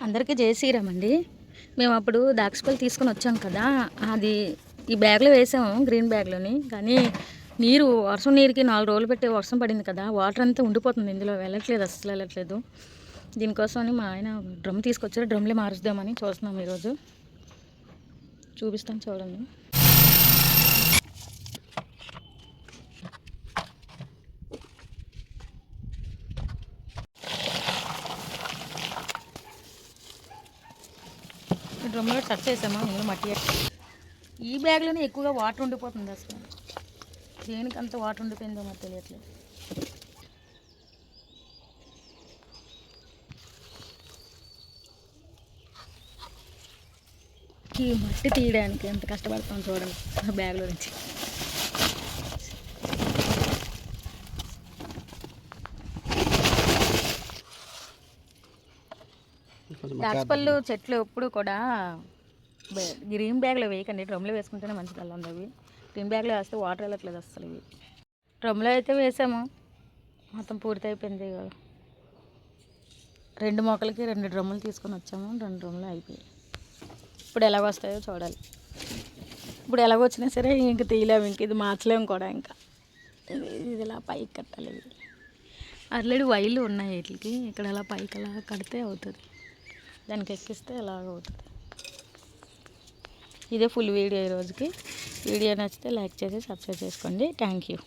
అందరికీ జై శ్రీరామ్ అండి. మేము అప్పుడు దాక్షపల్లి తీసుకొని వచ్చాం కదా, అది ఈ బ్యాగ్లో వేసాము, గ్రీన్ బ్యాగ్లోని. కానీ నీరు వర్షం నీరుకి 4 రోజులు పెట్టి వర్షం పడింది కదా, వాటర్ అంతా ఉండిపోతుంది ఇందులో, వెళ్ళట్లేదు, అస్సలు వెళ్ళట్లేదు. దీనికోసమని మా ఆయన డ్రమ్ తీసుకొచ్చారు, డ్రమ్లే మారుద్దామని చూస్తున్నాం. ఈరోజు చూపిస్తాను చూడండి. డ్రమ్లో టచ్ చేసామా, ఇందులో మట్టి. ఈ బ్యాగ్లోనే ఎక్కువగా వాటర్ ఉండిపోతుంది. అసలు దేనికి అంత వాటర్ ఉండిపోయిందో మాకు తెలియట్లేదు. ఈ మట్టి తీయడానికి ఎంత కష్టపడతాం చూడండి బ్యాగ్లో నుంచి. దాక్షపల్లి చెట్లు ఎప్పుడు కూడా గ్రీన్ బ్యాగ్లో వేయకండి, డ్రమ్లో వేసుకుంటేనే మంచిది. అలా ఉంది. అవి గ్రీన్ బ్యాగ్లో వేస్తే వాటర్ వెళ్ళట్లేదు అసలు. ఇవి డ్రమ్లో అయితే వేసాము, మొత్తం పూర్తి అయిపోయింది. 2 మొక్కలకి 2 డ్రమ్ములు తీసుకొని వచ్చాము, 2 డ్రమ్ములు అయిపోయాయి. ఇప్పుడు ఎలాగ వస్తాయో చూడాలి. ఇప్పుడు ఎలాగ వచ్చినా సరే ఇంక తీయలేము, ఇంక ఇది మార్చలేము కూడా. ఇంకా ఇది ఇలా పైకి కట్టాలి. ఇది ఆల్రెడీ వైర్లు ఉన్నాయి వీటికి, ఇక్కడ అలా పైకి అలా కడితే అవుతుంది. దానికి ఎక్కిస్తే ఎలాగ అవుతుంది. ఇదే ఫుల్ వీడియో ఈరోజుకి. వీడియో నచ్చితే లైక్ చేసి సబ్స్క్రైబ్ చేసుకోండి. Thank you.